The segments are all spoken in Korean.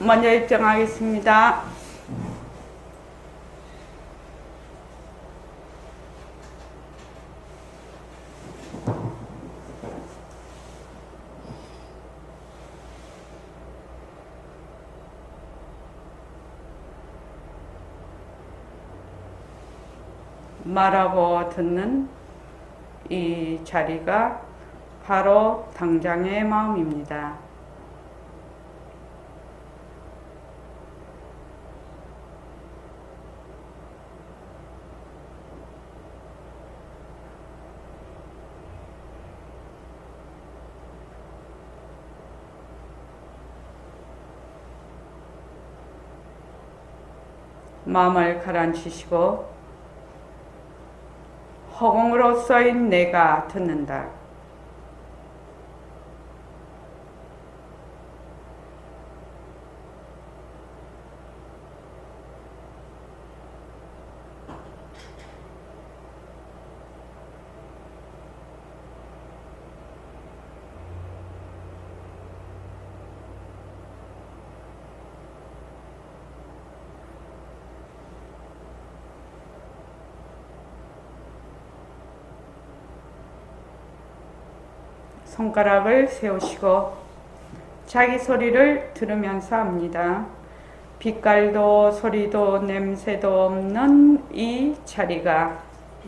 먼저 입장하겠습니다. 말하고 듣는 이 자리가 바로 당장의 마음입니다. 마음을 가라앉히시고 허공으로 써인 내가 듣는다. 손가락을 세우시고 자기 소리를 들으면서 합니다. 빛깔도 소리도 냄새도 없는 이 자리가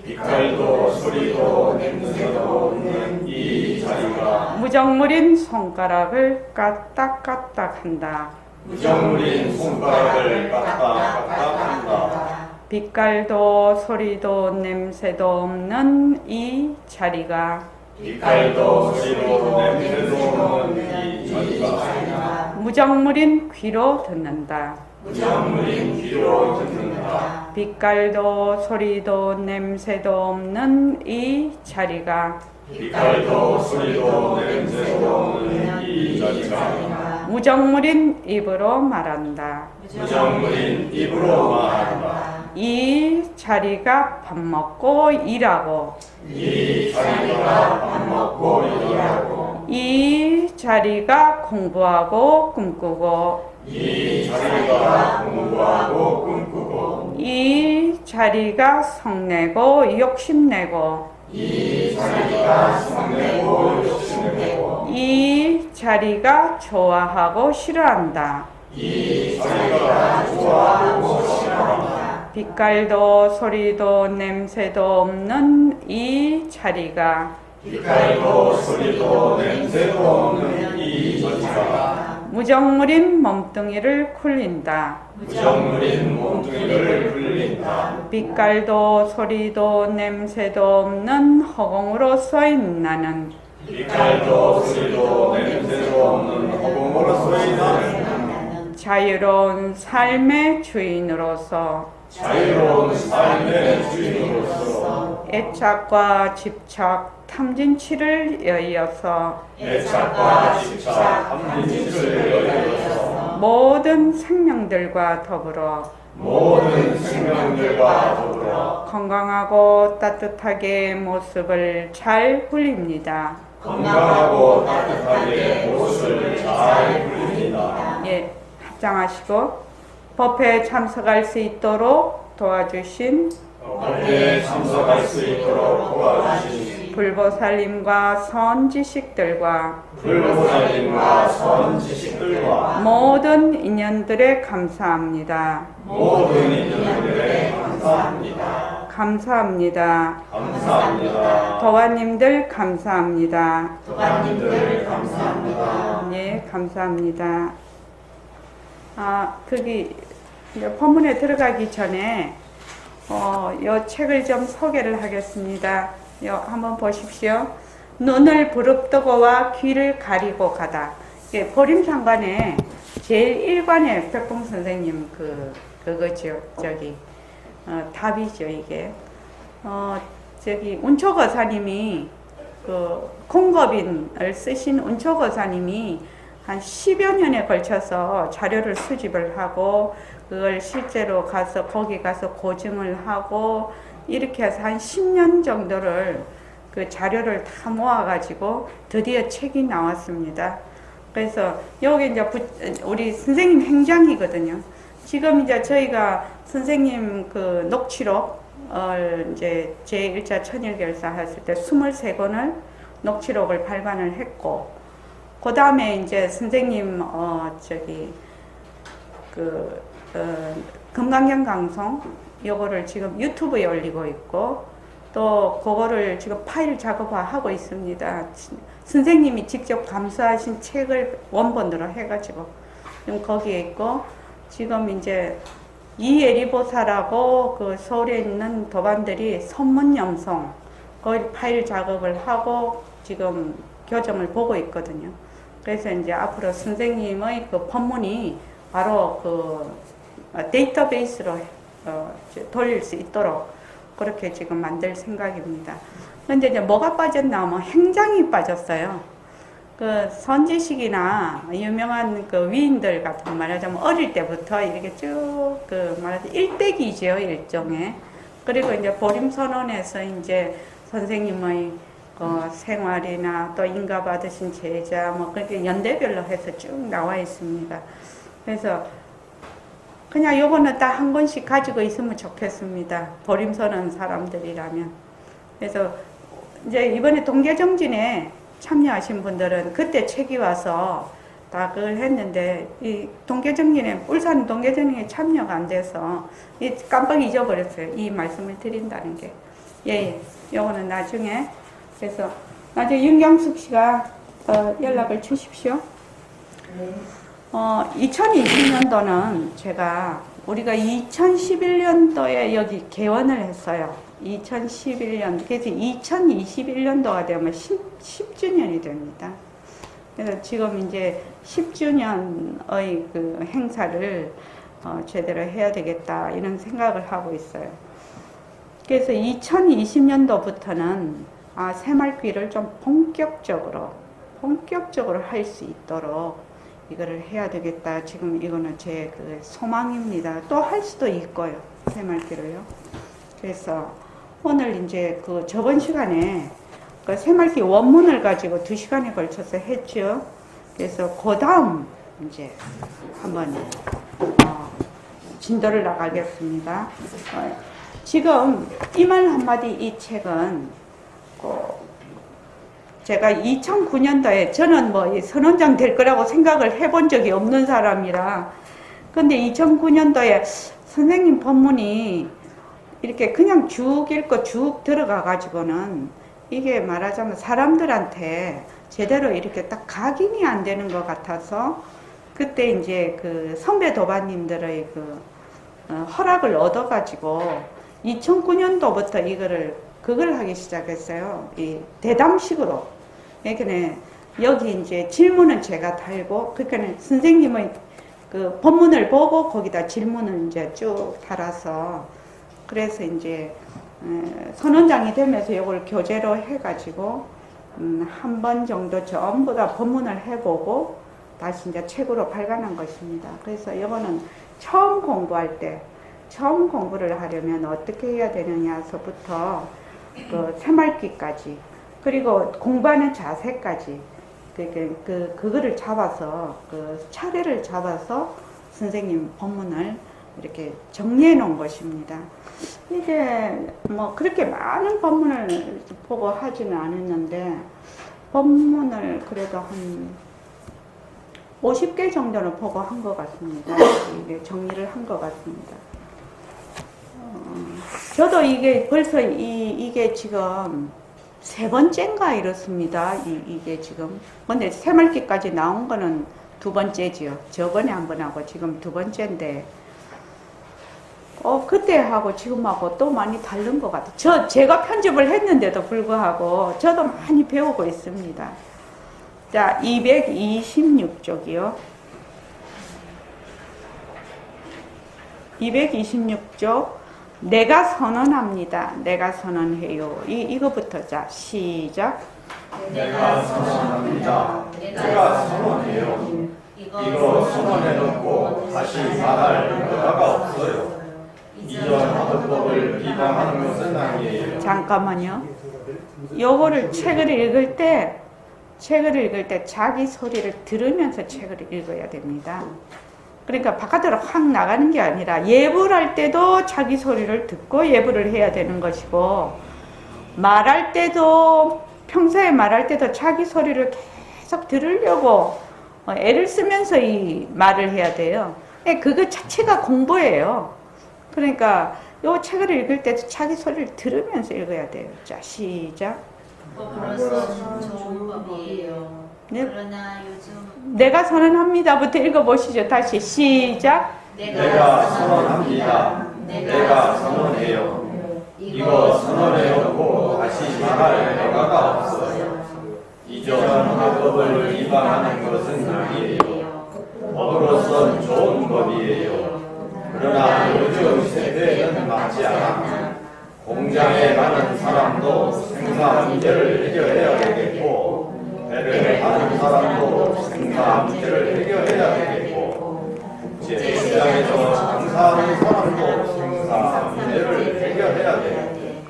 빛깔도 소리도 냄새도 없는 이 자리가 무정물인 손가락을 까딱까딱 한다. 무정물인 손가락을 까딱까딱한다. 빛깔도 소리도 냄새도 없는 이 자리가 빛깔도 소리도 냄새도 없는 이 자리가 무정물인 귀로 듣는다. 무정물인 귀로 듣는다. 빛깔도 소리도 냄새도 없는 이 자리가 빛깔도 소리도 냄새도 없는 이 자리가 무정물인 입으로 말한다. 무정물인 입으로 말한다. 이 자리가 밥 먹고 일하고 이 자리가 밥 먹고 일하고 이 자리가 공부하고 꿈꾸고 이 자리가 공부하고 꿈꾸고 이 자리가 성내고 욕심내고 이 자리가 성내고 욕심내고 이 자리가 좋아하고 싫어한다. 이 자리가 좋아하고 싫어한다. 빛깔도 소리도 냄새도 없는 이 자리가 빛깔도 소리도 냄새도 없는 이 자리가 무정물인 몸뚱이를 굴린다. 무정물인 몸뚱이를 굴린다. 빛깔도 소리도 냄새도 없는 허공으로 써인 나는 빛깔도 소리도 냄새도 없는 허공으로 쏘인 나는 자유로운 삶의 주인으로서 자유로운 삶의 주인으로서 애착과 집착, 탐진치를 여의어서 애착과 집착, 탐진치를 여의어서 모든 생명들과 더불어 모든 생명들과 더불어 건강하고 따뜻하게 모습을 잘 굴립니다. 건강하고 따뜻하게 모습을 잘 굴립니다. 예, 합장하시고 법회에 참석할 수 있도록 도와주신 법회에 참석할 수 있도록 도와주신 불보살님과 선지식들과 불보살님과 선지식들과 모든 인연들에 감사합니다. 모든 인연들에 감사합니다. 감사합니다. 감사합니다. 도화님들 감사합니다. 도반님들 감사합니다. 예, 감사합니다. 거기 이제 본문에 들어가기 전에 요 책을 좀 소개를 하겠습니다. 요 한번 보십시오. 눈을 부릅뜨고와 귀를 가리고 가다. 이게 보림상관에 제일 1관에 백봉 선생님 그거죠. 답이죠, 이게. 저기 운초거사님이 공법인을 쓰신 운초거사님이 한 10여 년에 걸쳐서 자료를 수집을 하고 그걸 실제로 거기 가서 고증을 하고 이렇게 해서 한 10년 정도를 그 자료를 다 모아가지고 드디어 책이 나왔습니다. 그래서 여기 이제 우리 선생님 행장이거든요. 지금 이제 저희가 선생님 그 녹취록을 이제 제1차 천일결사 했을 때 23권을 녹취록을 발간을 했고, 그 다음에 이제 선생님 금강경 강송 요거를 지금 유튜브에 올리고 있고, 또 그거를 지금 파일 작업화하고 있습니다. 선생님이 직접 감수하신 책을 원본으로 해가지고 지금 거기에 있고, 지금 이제 이예리보사라고 그 서울에 있는 도반들이 선문염송 거기 파일 작업을 하고 지금 교정을 보고 있거든요. 그래서 이제 앞으로 선생님의 그 법문이 바로 그 데이터베이스로 돌릴 수 있도록 그렇게 지금 만들 생각입니다. 근데 이제 뭐가 빠졌나 하면 행장이 빠졌어요. 그 선지식이나 유명한 그 위인들 같은 말하자면 어릴 때부터 이렇게 쭉 그 말하자면 일대기죠, 일종의. 그리고 이제 보림선언에서 이제 선생님의 생활이나 또 인가 받으신 제자 뭐 그렇게 연대별로 해서 쭉 나와 있습니다. 그래서 그냥 요거는 딱 한 권씩 가지고 있으면 좋겠습니다. 보림선언 사람들이라면. 그래서 이제 이번에 동계정진에 참여하신 분들은 그때 책이 와서 다 그걸 했는데, 이 동계정진에, 울산 동계정진에 참여가 안 돼서 깜빡 잊어버렸어요. 이 말씀을 드린다는 게. 예, 요거는 나중에. 그래서 나중에 윤경숙 씨가 연락을 주십시오. 네. 2020년도는 우리가 2011년도에 여기 개원을 했어요. 2011년. 그래서 2021년도가 되면 10주년이 됩니다. 그래서 지금 이제 10주년의 그 행사를 제대로 해야 되겠다, 이런 생각을 하고 있어요. 그래서 2020년도부터는 새말귀를 좀 본격적으로 할 수 있도록 이거를 해야 되겠다. 지금 이거는 제 그 소망입니다. 또 할 수도 있고요, 새말귀를요. 그래서 오늘 이제 그 저번 시간에 그 새말귀 원문을 가지고 2시간에 걸쳐서 했죠. 그래서 그 다음 이제 한번 진도를 나가겠습니다. 지금 이 말 한마디, 이 책은 제가 2009년도에 저는 뭐 선원장 될 거라고 생각을 해본 적이 없는 사람이라, 근데 2009년도에 선생님 법문이 이렇게 그냥 쭉 읽고 쭉 들어가 가지고는 이게 말하자면 사람들한테 제대로 이렇게 딱 각인이 안 되는 것 같아서, 그때 이제 그 선배 도반님들의 그 허락을 얻어 가지고 2009년도부터 그걸 하기 시작했어요. 이 대담식으로. 그러니까 여기 이제 질문은 제가 달고, 그러니까 선생님의 그 본문을 보고 거기다 질문을 이제 쭉 달아서, 그래서 이제 선원장이 되면서 이걸 교재로 해가지고 한 번 정도 전부 다 본문을 해보고 다시 이제 책으로 발간한 것입니다. 그래서 이거는 처음 공부를 하려면 어떻게 해야 되느냐서부터 그 새말귀까지, 그리고 공부하는 자세까지 그거를 잡아서 그 차례를 잡아서 선생님 법문을 이렇게 정리해 놓은 것입니다. 이게 뭐 그렇게 많은 법문을 보고 하지는 않았는데, 법문을 그래도 한 50개 정도는 보고 한 것 같습니다. 이게 정리를 한 것 같습니다. 저도 이게 벌써 이게 지금 3번째인가 이렇습니다. 이게 지금. 근데 새말귀까지 나온 거는 2번째지요. 저번에 한 번 하고 지금 2번째인데, 그때하고 지금하고 또 많이 다른 것 같아요. 제가 편집을 했는데도 불구하고 저도 많이 배우고 있습니다. 자, 226쪽이요. 226쪽. 내가 선언합니다. 내가 선언해요. 이거부터 자, 시작. 내가 선언합니다. 내가 선언해요. 이거 선언해놓고 다시 말할 여자가 없어요. 이전 하도법을 비방하는 것은 아니에요. 잠깐만요. 요거를 책을 읽을 때 책을 읽을 때 자기 소리를 들으면서 책을 읽어야 됩니다. 그러니까 바깥으로 확 나가는 게 아니라 예불 할 때도 자기 소리를 듣고 예불을 해야 되는 것이고, 말할 때도, 평소에 말할 때도 자기 소리를 계속 들으려고 애를 쓰면서 이 말을 해야 돼요. 그거 자체가 공부예요. 그러니까 이 책을 읽을 때도 자기 소리를 들으면서 읽어야 돼요. 자, 시작. 법으로서는 좋은 법이에요. 네. 그러나 요즘 내가 선언합니다부터 읽어보시죠. 다시 시작. 내가 선언합니다. 내가 선언해요. 이거 선언해놓고 다시 말할 여가가 없어요. 이전 법을 위반하는 것은 아니에요. 법으로선 좋은 법이에요. 그러나 요즘 세대에는 맞지 않아. 공장에 가는 사람도 생사 문제를 해결해야 되겠고, 배를 하는 사람도 생사 문제를 해결해야 되겠고, 국제시장에서 장사하는 사람도 생사 문제를 해결해야 돼.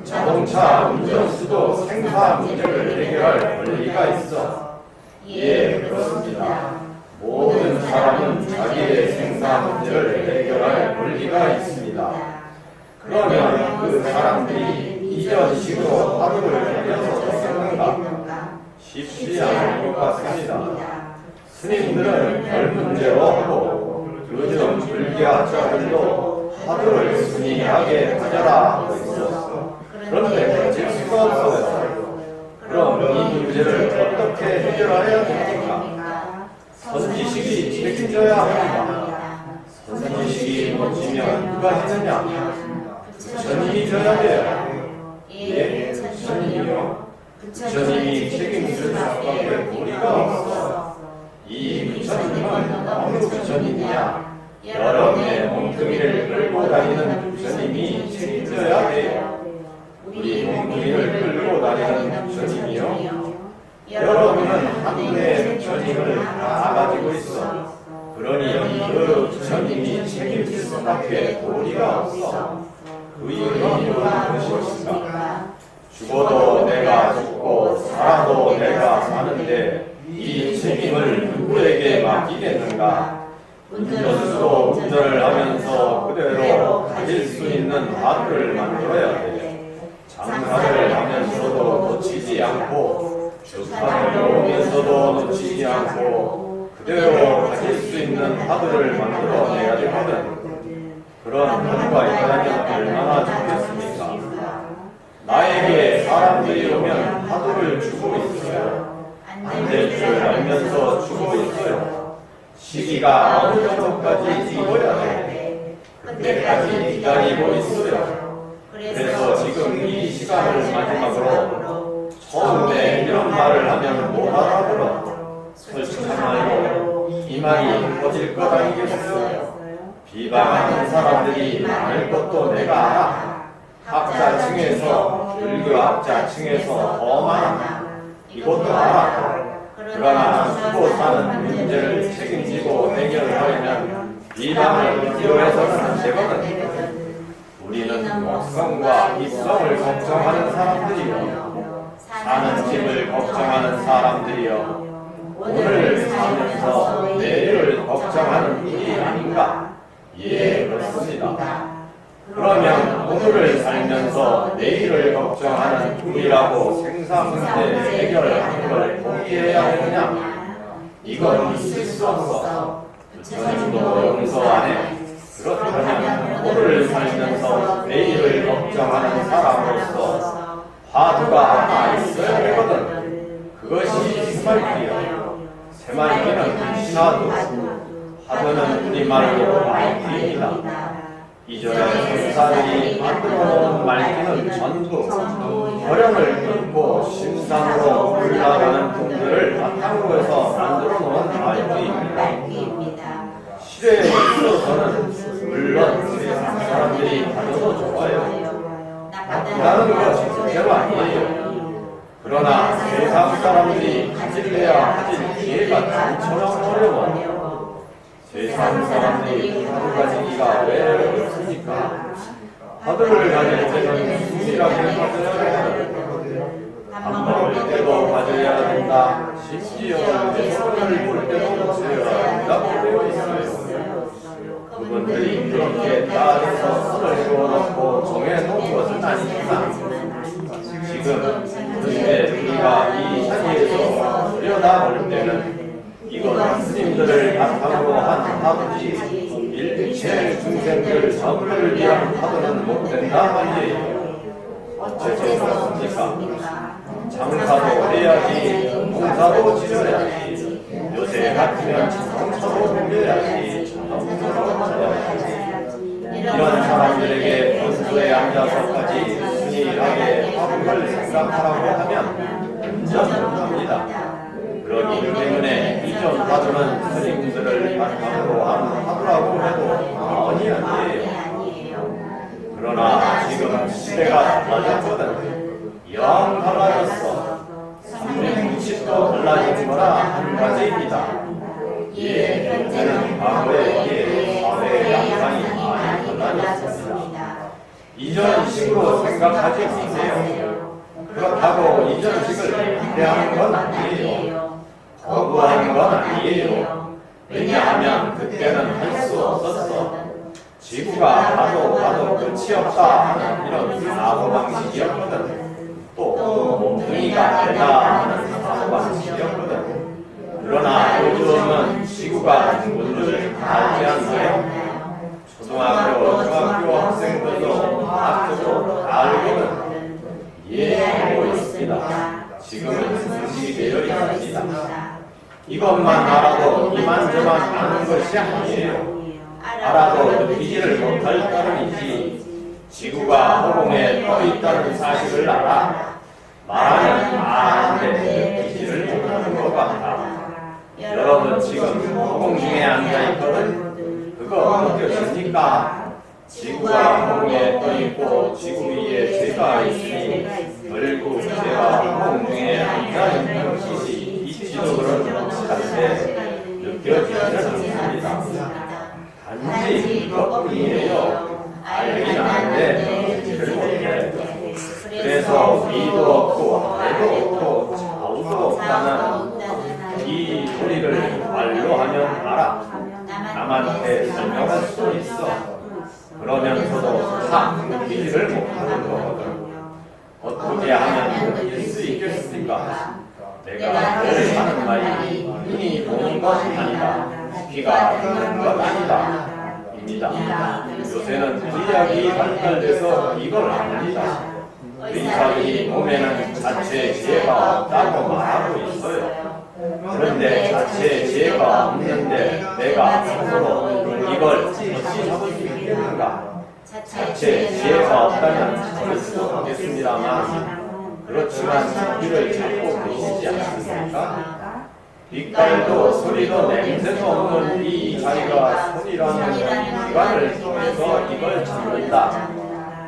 자동차 운전수도 생사 문제를 해결할 권리가 있어. 예, 그렇습니다. 모든 사람은 자기의 생사 문제를 해결할 권리가 있습니다. 그러면 그 사람들이 이전식으로 하루를 돌려서 쓰는가? 쉽지 않을 것 같습니다. 스님들은 별 문제로 하고, 요즘 불교학자들도 하루를 순이하게 가져라 하고 있었어. 그런데 가질 수가 없어요. 그럼 이 문제를 어떻게 해결해야 됩니까? 선지식이 책임져야 합니다. 선지식이 못지면 누가 지느냐? 부처님이 져야 돼요. 예, 부처님이요. 부처님이 책임질 수밖에 도리가 없어. 이 부처님은 어느 부처님이냐? 여러분의 몽둥이를 끌고 다니는 부처님이 책임져야 돼요. 우리 몽둥이를 끌고 다니는 부처님이요. 여러분은 한 분의 부처님을 다 가지고 있어. 그러니 그 부처님이 책임질 수밖에 도리가 없어. 그 이유는 무엇인가? 죽어도 내가 죽고 살아도 내가 사는데 이 책임을 누구에게 맡기겠는가? 운전수도 운전을 하면서 그대로 가질 수 있는 하루를 만들어야 돼. 장사를 하면서도 놓치지 않고, 주판을 오면서도 놓치지 않고, 그대로 가질 수 있는 하루를 만들어내야 되거든. 그런 하루가 있다면 얼마나 좋겠습니까? 나에게 사람들이 오면 하루를 주고 있어요. 안 될 줄 알면서 주고 있어요. 시기가 어느 정도까지 익어야 돼. 그때까지 기다리고 있어요. 그래서 지금 이 시간을 마지막으로 처음에 이런 말을 하면 못 알아들어. 솔직히 말로 이 말이 퍼질 것 아니겠어요? 비방하는 사람들이 많을 것도 내가 알아. 학자층에서, 불교학자층에서 더 많아. 이것도 알아. 그러나 죽고 사는 문제를 책임지고 해결하려면 비방을 기로해서는 안 되거든. 우리는 목성과 입성을 걱정하는 사람들이요. 사는 집을 걱정하는 사람들이요. 오늘 살면서 내일을 걱정하는 일이 아닌가? 예, 그렇습니다. 그러면 오늘을 살면서 내일을 걱정하는 우리라고 생사 문제 해결하는 걸 포기해야 되느냐? 이건 있을 수 없어. 부처님도 용서 안 해. 그렇다면 오늘을 살면서 내일을 걱정하는 사람으로서 화두가 하나 있어야 되거든. 그것이 새말기야. 새말기는 신화두, 화두는 우리말로 말기입니다. 이전에 선사들이 만들어놓은 말기는 전부 혈연을 끊고 심상으로 올라가는 분들을 바탕으로 해서 만들어놓은 말기입니다. 실에 있어서는 물론 세상 사람들이 가져도 좋아요. 나는 것이 절대로 아니에요. 그러나 세상 사람들이 가질래야 가질 기회가 단처럼 어려워. 세상 사람들이 화두 가지기가 왜 어렵습니까? 화두를 가질 때는 숨이라게 가져야 한다. 밥 먹을 때도 가져야 한다. 합니다. 심지어 손을 볼 때도 죄가 아니라고 되어 있어요. 그분들이 그렇게 따라서 손을 세워놓고 정해놓은 것은 아닙니다. 지금 그런데 우리가 이 자리에서 들여다볼 때는 이건 스님들을 바탕으로 한 아버지 일체 중생들 전부를 위한 화두는 못 된다 말이에요. 어째서 그렇습니까? 장사도 해야지, 농사도 지어야지, 요새 같으면 자동차도 돌려야지, 자동차도 찾아야지. 이런 사람들에게 본수에 앉아서까지 순일하게 화두를 생각하라고 하면 완전 못합니다. 그렇기 때문에 이전 화두는 스님들을 바탕으로 한 화두라고 해도 아니 아니에요. 그러나 지금 시대가 달라졌거든. 영 달라졌어. 360도 달라진 거라 한 가지입니다. 예, 현재는 과거에 비해 사회의 양상이 많이 달라졌습니다. 이전식으로 생각하지 마세요. 그렇다고 이전식을 반대하는 건 아니에요. 거부하는 건 아니에요. 왜냐하면 그때는 할 수 없었어. 지구가 봐도 끝이 없다 하는 이런 사고방식이었거든. 또 몸뚱이가 되다 하는 사고방식이었거든. 그러나 요즘은 지구가 둥근 줄 알지 않나요? 초등학교, 중학교 학생들도 학교도 다 알고는 이해하고 있습니다. 지금은 상식이 되어 있습니다. 이것만 알아도 이만저만 아는 것이 아니에요. 알아도 느끼지를 못할 따름이지 지구가 허공에 떠 있다는 사실을 알아 말하면 아는데 느끼지를 못하는 것 같아. 여러분 지금 허공 중에 앉아있거든. 그거 느껴집니까? 지구가 허공에 떠 있고 지구 위에 죄가 있으니 결국 죄가 허공 중에 앉아있는 것이 있지도 그런 확실한데 느껴지지는 않습니다. 단지 그것뿐이에요. 알긴 아는데 느끼지를 못해. 그래서 미도 없고 해도 없고 좌우도 없다는 이 소리를 말로 하면 알아. 남한테 설명할 수 있어. 그러면서도 다 느끼지를 못하는 거거든. 어떻게 하면 느낄 수 있겠습니까? 내가 늘 하는 말이 이미 보는 것이 아니다. 귀가 듣는 것 아니다. 입니다. 요새는 의학이 발달돼서 이걸 압니다. 의사들이 몸에는 자체 지혜가 없다고 말하고 있어요. 그런데 자체 지혜가 없는데 내가 스스로 이걸 어찌 잡을 수 있겠는가? 자체 지혜가 없다면 잡을 수 없겠습니다만 그렇지만 귀를 잡고 계시지 않습니까? 빛깔도 소리도 냄새도 없는 이 자리가 손이라는 기관을 통해서 이걸 잡는다.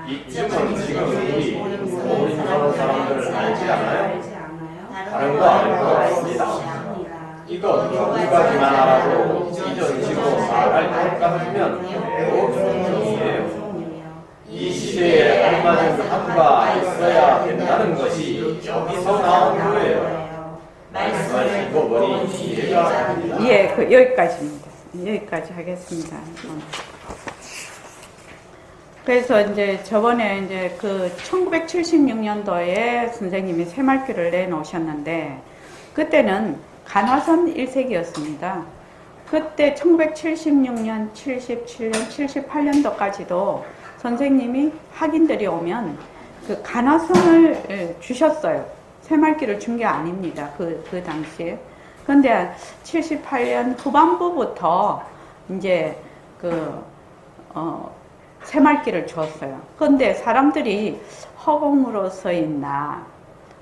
이쯤은 지금 우리 모르는 사람들을 알지 않아요? 다른 거 알 거 없습니다. 이거 두 가지만 알아도 이전식으로 말할 것 같으면 매우 정성이에요. 이 시대에 알맞은 하루가 있어야 된다는 것이 여기서 나온 거예요. 말씀하시고 보니 이해가 됩니다. 예, 여기까지입니다. 여기까지 하겠습니다. 그래서 이제 저번에 이제 그 1976년도에 선생님이 새말귀를 내놓으셨는데 그때는 간화선 1세기였습니다. 그때 1976년, 77년, 78년도까지도 선생님이 학인들이 오면 그 간화선을 주셨어요. 새말귀를 준 게 아닙니다. 그 당시에. 근데 78년 후반부부터 이제 새말귀를 주었어요. 근데 사람들이 허공으로 서 있나,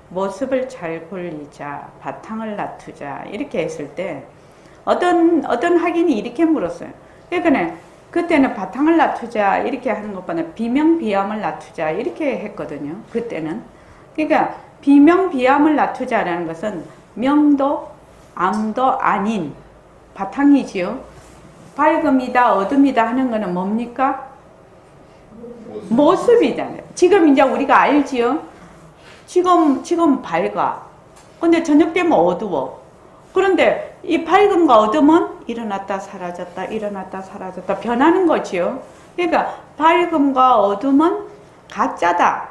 모습을 잘 굴리자, 바탕을 놔두자, 이렇게 했을 때, 어떤 학인이 이렇게 물었어요. 그러니까 그때는 바탕을 놔두자, 이렇게 하는 것보다 비명비암을 놔두자, 이렇게 했거든요. 그때는. 그러니까, 비명비암을 놔두자라는 것은 명도, 암도 아닌 바탕이지요. 밝음이다, 어둠이다 하는 것은 뭡니까? 모습이잖아요. 지금 이제 우리가 알지요. 지금 밝아. 근데 저녁 되면 어두워. 그런데 이 밝음과 어둠은 일어났다 사라졌다 일어났다 사라졌다 변하는 거지요. 그러니까 밝음과 어둠은 가짜다.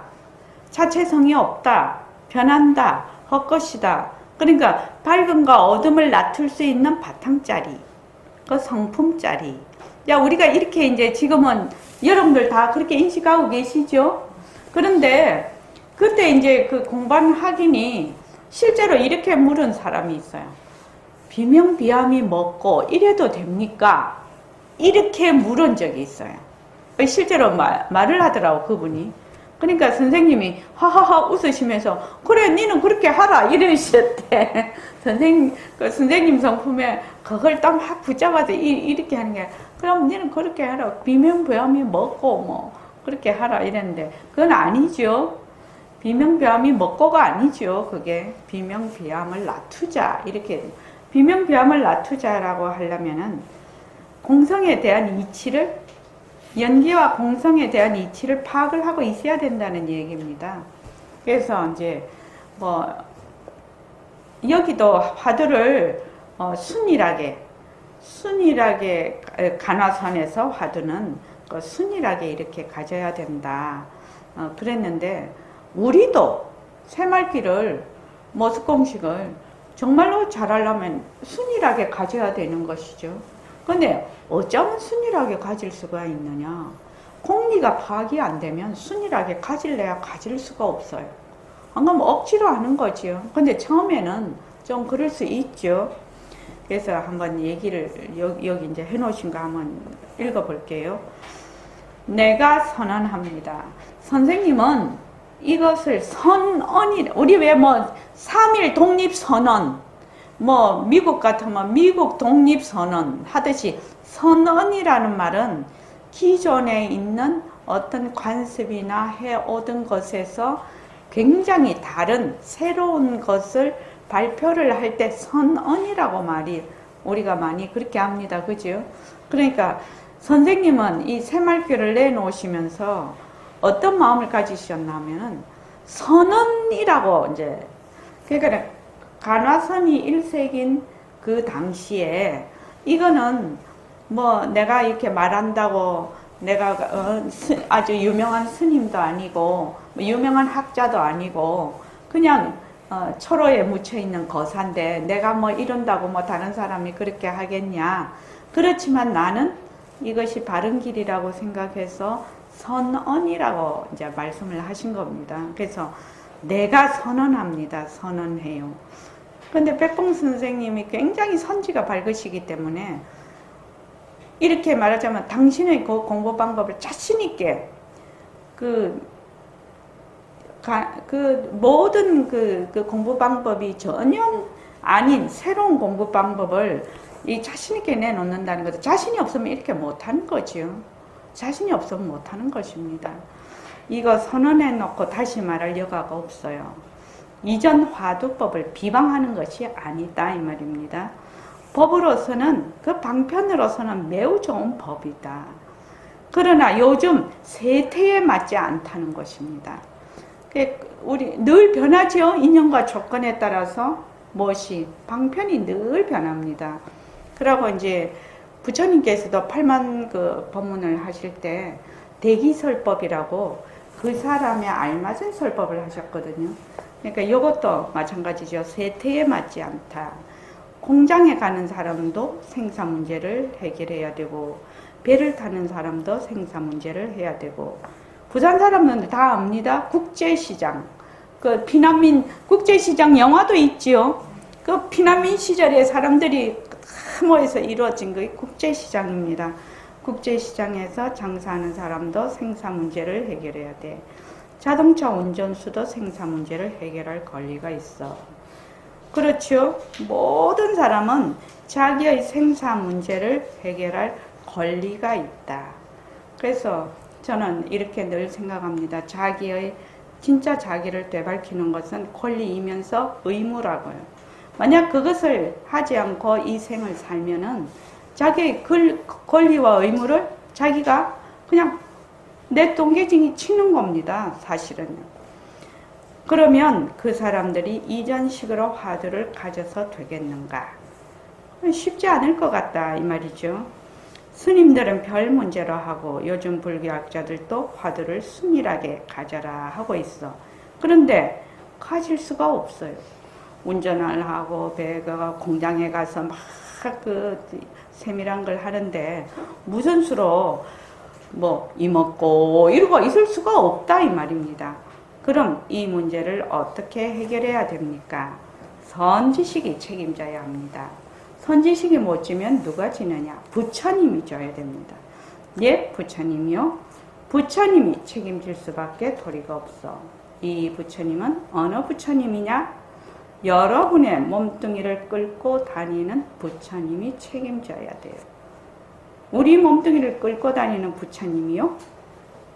자체성이 없다. 변한다. 헛것이다. 그러니까 밝음과 어둠을 낮출 수 있는 바탕짜리. 그 성품짜리. 야, 우리가 이렇게 이제 지금은 여러분들 다 그렇게 인식하고 계시죠? 그런데 그때 이제 그 공반 학인이 실제로 이렇게 물은 사람이 있어요. 비명비암이 먹고 이래도 됩니까? 이렇게 물은 적이 있어요. 실제로 말을 하더라고, 그분이. 그러니까 선생님이 하하하 웃으시면서 그래 니는 그렇게 하라 이러셨대. 선생님 성품에 그걸 딱 막 붙잡아서 이렇게 하는 게 그럼 니는 그렇게 하라. 비명비암이 먹고 뭐 그렇게 하라 이랬는데 그건 아니죠. 비명비암이 먹고가 아니죠. 그게 비명비암을 낮추자 이렇게 비명비암을 낮추자라고 하려면은 공성에 대한 이치를 연기와 공성에 대한 이치를 파악을 하고 있어야 된다는 얘기입니다. 그래서 이제 뭐 여기도 화두를 순일하게 간화선에서 화두는 순일하게 이렇게 가져야 된다. 그랬는데 우리도 새말귀를 머스공식을 정말로 잘하려면 순일하게 가져야 되는 것이죠. 근데 어쩌면 순일하게 가질 수가 있느냐? 공리가 파악이 안 되면 순일하게 가질래야 가질 수가 없어요. 안 그러면 억지로 하는 거지요. 근데 처음에는 좀 그럴 수 있죠. 그래서 한번 얘기를 여기 이제 해놓으신 거 한번 읽어볼게요. 내가 선언합니다. 선생님은 이것을 선언이, 우리 왜 뭐 3.1 독립선언, 뭐 미국 같으면 미국 독립선언 하듯이 선언이라는 말은 기존에 있는 어떤 관습이나 해오던 것에서 굉장히 다른 새로운 것을 발표를 할 때 선언이라고 말이 우리가 많이 그렇게 합니다. 그죠? 그러니까 선생님은 이 새말귀를 내놓으시면서 어떤 마음을 가지셨냐면은 선언이라고 이제 그러니까 간화선이 1세기인 그 당시에 이거는 뭐 내가 이렇게 말한다고 내가 아주 유명한 스님도 아니고 유명한 학자도 아니고 그냥 초로에 묻혀있는 거사인데 내가 뭐 이런다고 뭐 다른 사람이 그렇게 하겠냐. 그렇지만 나는 이것이 바른 길이라고 생각해서 선언이라고 이제 말씀을 하신 겁니다. 그래서 내가 선언합니다. 선언해요. 근데 백봉 선생님이 굉장히 선지가 밝으시기 때문에 이렇게 말하자면 당신의 그 공부 방법을 자신있게 모든 그 공부 방법이 전혀 아닌 새로운 공부 방법을 이 자신있게 내놓는다는 것도 자신이 없으면 이렇게 못하는 거지요. 자신이 없으면 못하는 것입니다. 이거 선언해 놓고 다시 말할 여가가 없어요. 이전 화두법을 비방하는 것이 아니다 이 말입니다. 법으로서는 그 방편으로서는 매우 좋은 법이다. 그러나 요즘 세태에 맞지 않다는 것입니다. 우리 늘 변하죠. 인연과 조건에 따라서 무엇이 방편이 늘 변합니다. 그러고 이제 부처님께서도 8만 그 법문을 하실 때 대기설법이라고 그 사람에 알맞은 설법을 하셨거든요. 그러니까 이것도 마찬가지죠. 세태에 맞지 않다. 공장에 가는 사람도 생사 문제를 해결해야 되고 배를 타는 사람도 생사 문제를 해야 되고 부산 사람들은 다 압니다. 국제시장. 그 피난민 국제시장 영화도 있지요. 그 피난민 시절에 사람들이 다 모여서 이루어진 게 국제시장입니다. 국제시장에서 장사하는 사람도 생사 문제를 해결해야 돼. 자동차 운전수도 생사 문제를 해결할 권리가 있어. 그렇죠? 모든 사람은 자기의 생사 문제를 해결할 권리가 있다. 그래서 저는 이렇게 늘 생각합니다. 자기의 진짜 자기를 되밝히는 것은 권리이면서 의무라고요. 만약 그것을 하지 않고 이 생을 살면은 자기의 권리와 의무를 자기가 그냥 내 똥개징이 치는 겁니다. 사실은요. 그러면 그 사람들이 이전식으로 화두를 가져서 되겠는가? 쉽지 않을 것 같다 이 말이죠. 스님들은 별 문제로 하고 요즘 불교학자들도 화두를 순일하게 가져라 하고 있어. 그런데 가질 수가 없어요. 운전을 하고 배가 공장에 가서 막 그 세밀한 걸 하는데 무슨 수로 뭐 이먹고 이러고 있을 수가 없다 이 말입니다. 그럼 이 문제를 어떻게 해결해야 됩니까? 선지식이 책임져야 합니다. 선지식이 못 지면 누가 지느냐? 부처님이 져야 됩니다. 예, 부처님이요? 부처님이 책임질 수밖에 도리가 없어. 이 부처님은 어느 부처님이냐? 여러분의 몸뚱이를 끌고 다니는 부처님이 책임져야 돼요. 우리 몸뚱이를 끌고 다니는 부처님이요?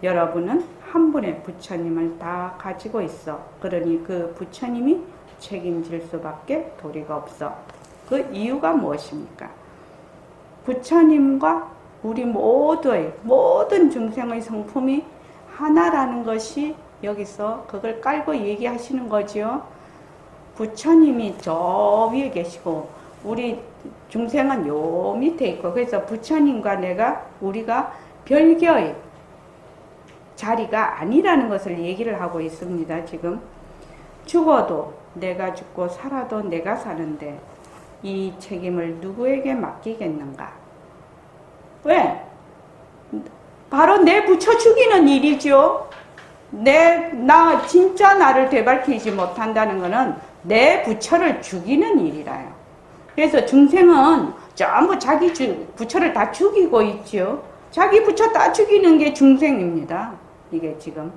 여러분은 한 분의 부처님을 다 가지고 있어. 그러니 그 부처님이 책임질 수밖에 도리가 없어. 그 이유가 무엇입니까? 부처님과 우리 모두의 모든 중생의 성품이 하나라는 것이 여기서 그걸 깔고 얘기하시는 거지요. 부처님이 저 위에 계시고 우리 중생은 요 밑에 있고 그래서 부처님과 우리가 별개의 자리가 아니라는 것을 얘기를 하고 있습니다. 지금 죽어도 내가 죽고 살아도 내가 사는데 이 책임을 누구에게 맡기겠는가? 왜? 바로 내 부처 죽이는 일이죠. 나 진짜 나를 되밟히지 못한다는 것은 내 부처를 죽이는 일이라요. 그래서 중생은 전부 자기 부처를 다 죽이고 있죠. 자기 부처 다 죽이는 게 중생입니다. 이게 지금.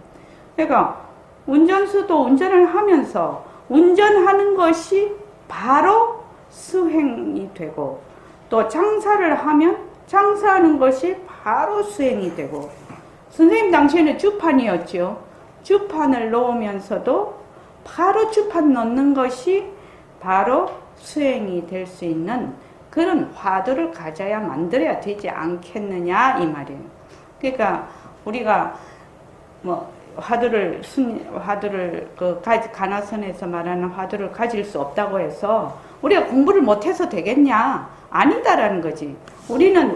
그러니까 운전수도 운전을 하면서 운전하는 것이 바로 수행이 되고 또 장사를 하면 장사하는 것이 바로 수행이 되고 선생님 당시에는 주판이었죠. 주판을 놓으면서도 바로 주판 넣는 것이 바로 수행이 될 수 있는 그런 화두를 가져야 만들어야 되지 않겠느냐 이 말이에요. 그러니까 우리가 뭐 화두를 가나선에서 말하는 화두를 가질 수 없다고 해서 우리가 공부를 못해서 되겠냐? 아니다라는 거지. 우리는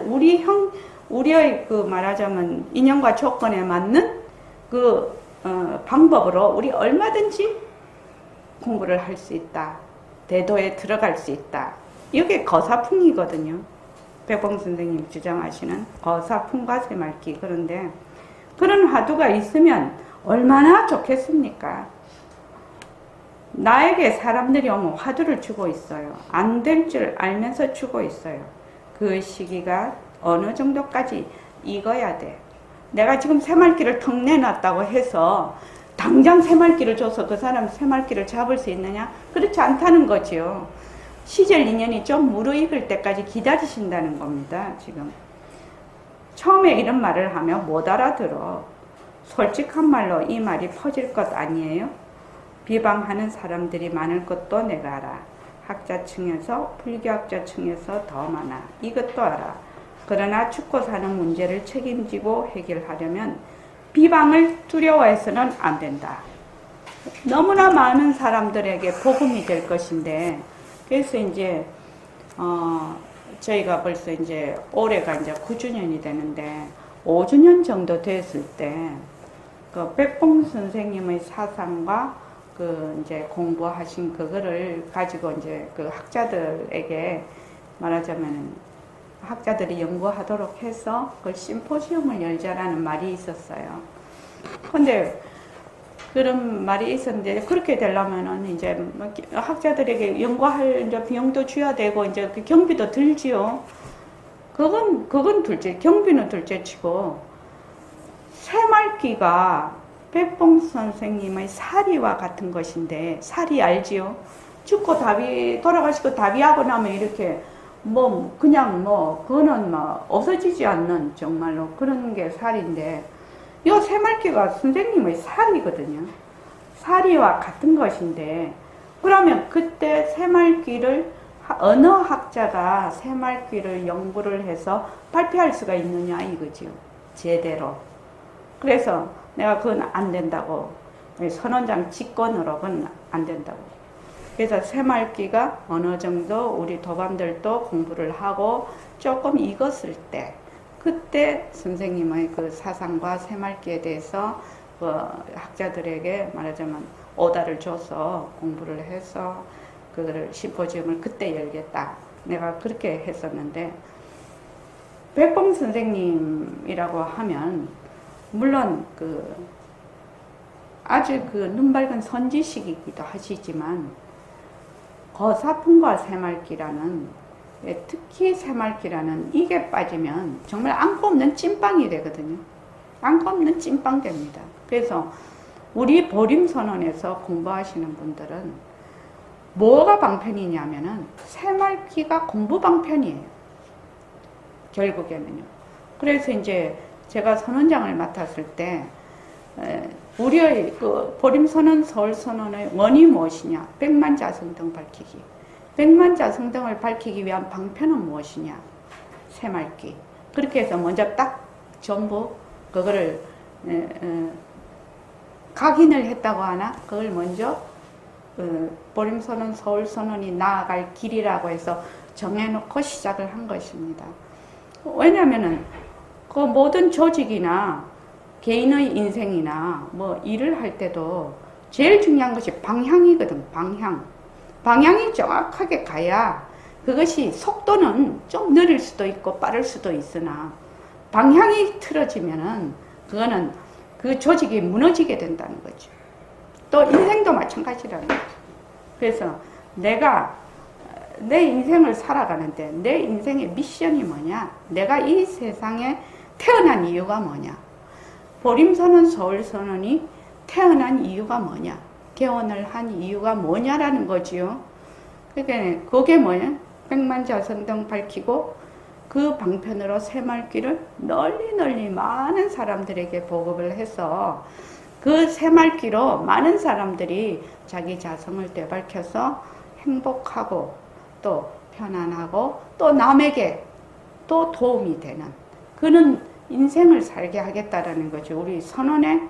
우리의 그 말하자면 인연과 조건에 맞는 그 방법으로 우리 얼마든지 공부를 할 수 있다. 대도에 들어갈 수 있다. 이게 거사풍이거든요. 백봉 선생님 주장하시는 거사풍과 새말기. 그런데 그런 화두가 있으면 얼마나 좋겠습니까? 나에게 사람들이 오면 화두를 주고 있어요. 안 될 줄 알면서 주고 있어요. 그 시기가 어느 정도까지 익어야 돼. 내가 지금 새말기를 턱 내놨다고 해서 당장 새말기를 줘서 그 사람 새말기를 잡을 수 있느냐? 그렇지 않다는 거죠. 시절 인연이 좀 무르익을 때까지 기다리신다는 겁니다. 지금 처음에 이런 말을 하면 못 알아들어. 솔직한 말로 이 말이 퍼질 것 아니에요? 비방하는 사람들이 많을 것도 내가 알아. 학자층에서 불교학자층에서 더 많아. 이것도 알아. 그러나 죽고 사는 문제를 책임지고 해결하려면 비방을 두려워해서는 안 된다. 너무나 많은 사람들에게 복음이 될 것인데, 그래서 이제 저희가 벌써 이제 올해가 이제 9주년이 되는데 5주년 정도 됐을 때 그 백봉 선생님의 사상과 그 이제 공부하신 그거를 가지고 이제 그 학자들에게 말하자면 학자들이 연구하도록 해서 그 심포지움을 열자라는 말이 있었어요. 근데 그런 말이 있었는데 그렇게 되려면은 이제 학자들에게 연구할 이제 비용도 줘야 되고 이제 그 경비도 들지요. 그건 둘째, 경비는 둘째치고 새말기가 백봉 선생님의 사리와 같은 것인데 사리 알지요? 죽고 돌아가시고 답이하고 나면 이렇게 그거는 없어지지 않는 정말로 그런 게 살인데, 이 새말기가 선생님의 살이거든요. 살이와 같은 것인데, 그러면 그때 새말기를 어느 학자가 새말기를 연구를 해서 발표할 수가 있느냐 이거지요. 제대로. 그래서 내가 그건 안 된다고. 선원장 직권으로는 안 된다고. 그래서 새말기가 어느 정도 우리 도반들도 공부를 하고 조금 익었을 때, 그때 선생님의 그 사상과 새말기에 대해서 학자들에게 말하자면 오다를 줘서 공부를 해서 그거를 심포지움을 그때 열겠다. 내가 그렇게 했었는데, 백범 선생님이라고 하면 물론 아주 눈 밝은 선지식이기도 하시지만 거사품과 새말기라는, 특히 새말기라는 이게 빠지면 정말 안고 없는 찐빵이 되거든요. 안고 없는 찐빵 됩니다. 그래서 우리 보림선언에서 공부하시는 분들은 뭐가 방편이냐면은 새말기가 공부 방편이에요. 결국에는요. 그래서 이제 제가 선언장을 맡았을 때 우리의 보림선언, 서울선언의 원이 무엇이냐? 백만자성등 밝히기. 백만자성등을 밝히기 위한 방편은 무엇이냐? 새말기. 그렇게 해서 먼저 딱 전부 그거를 각인을 했다고 하나? 그걸 먼저 보림선언, 서울선언이 나아갈 길이라고 해서 정해놓고 시작을 한 것입니다. 왜냐면은 그 모든 조직이나 개인의 인생이나 뭐 일을 할 때도 제일 중요한 것이 방향이거든. 방향이 정확하게 가야, 그것이 속도는 좀 느릴 수도 있고 빠를 수도 있으나 방향이 틀어지면은 그거는 그 조직이 무너지게 된다는 거죠. 또 인생도 마찬가지라는 거죠. 그래서 내가 내 인생을 살아가는데 내 인생의 미션이 뭐냐? 내가 이 세상에 태어난 이유가 뭐냐? 보림선언, 서울선언이 태어난 이유가 뭐냐? 개원을 한 이유가 뭐냐라는 거지요. 그러니까 그게 뭐냐? 백만자성등 밝히고 그 방편으로 새말기를 널리 많은 사람들에게 보급을 해서 그 새말기로 많은 사람들이 자기 자성을 되밝혀서 행복하고 또 편안하고 또 남에게 또 도움이 되는 그는 인생을 살게 하겠다라는 거죠. 우리 선언의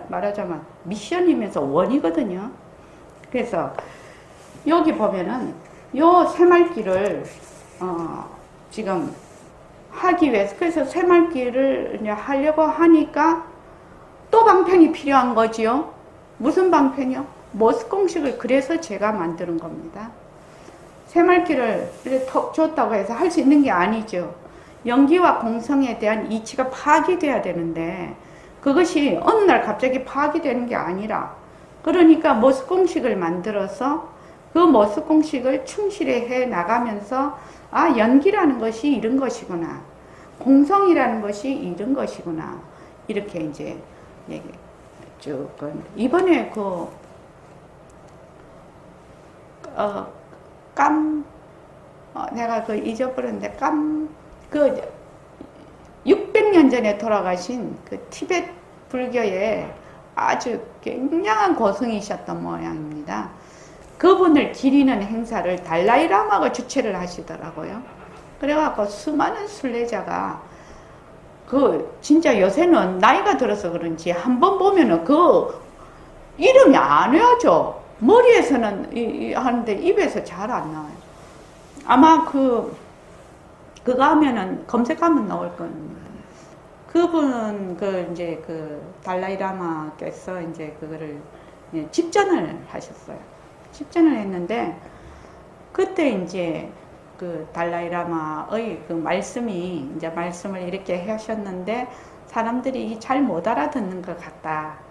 말하자면 미션이면서 원이거든요. 그래서 여기 보면은 요 새말기를 지금 하기 위해서, 그래서 새말기를 이제 하려고 하니까 또 방편이 필요한 거지요. 무슨 방편이요? 모습 공식을 그래서 제가 만드는 겁니다. 새말기를 이렇게 턱 줬다고 해서 할 수 있는 게 아니죠. 연기와 공성에 대한 이치가 파악이 돼야 되는데 그것이 어느 날 갑자기 파악이 되는 게 아니라, 그러니까 모습 공식을 만들어서 그 모습 공식을 충실히 해 나가면서 아, 연기라는 것이 이런 것이구나, 공성이라는 것이 이런 것이구나, 이렇게 이제 얘기 쭉. 이번에 내가 잊어버렸는데 600년 전에 돌아가신 그 티베트 불교의 아주 굉장한 고승이셨던 모양입니다. 그분을 기리는 행사를 달라이라마가 주최를 하시더라고요. 그래갖고 수많은 순례자가 진짜 요새는 나이가 들어서 그런지 한번 보면은 이름이 안 외워져. 머리에서는 하는데 입에서 잘 안 나와요. 아마 그거 하면은 검색하면 나올 겁니다. 그분 이제 달라이라마께서 이제 그거를 집전을 하셨어요. 집전을 했는데 그때 이제 달라이라마의 말씀이 이제 말씀을 이렇게 하셨는데 사람들이 잘 못 알아듣는 것 같다.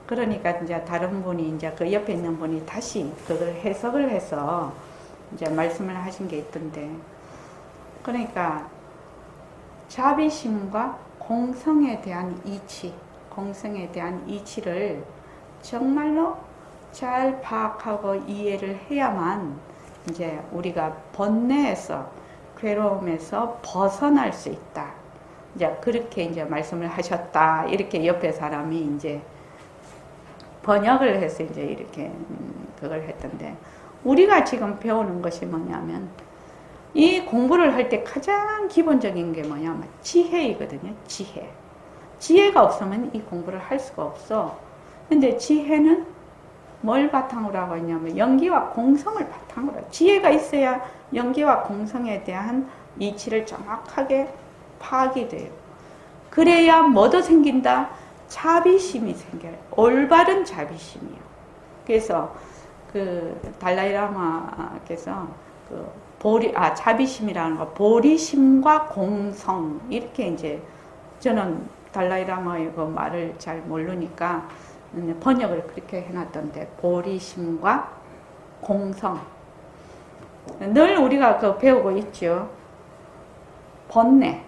그러니까 이제 다른 분이 이제 그 옆에 있는 분이 다시 그걸 해석을 해서 이제 말씀을 하신 게 있던데, 그러니까 자비심과 공성에 대한 이치를 정말로 잘 파악하고 이해를 해야만 이제 우리가 번뇌에서, 괴로움에서 벗어날 수 있다. 이제 그렇게 이제 말씀을 하셨다. 이렇게 옆에 사람이 이제 번역을 해서 이제 이렇게 그걸 했던데, 우리가 지금 배우는 것이 뭐냐면 이 공부를 할 때 가장 기본적인 게 뭐냐면 지혜이거든요. 지혜가 없으면 이 공부를 할 수가 없어. 근데 지혜는 뭘 바탕으로 하고 있냐면 연기와 공성을 바탕으로 해요. 지혜가 있어야 연기와 공성에 대한 이치를 정확하게 파악이 돼요. 그래야 뭐도 생긴다? 자비심이 생겨요. 올바른 자비심이요. 그래서 그 달라이라마께서 자비심이라는 거, 보리심과 공성 이렇게 이제 저는 달라이라마의 그 말을 잘 모르니까 번역을 그렇게 해놨던데 보리심과 공성 늘 우리가 그 배우고 있죠. 번뇌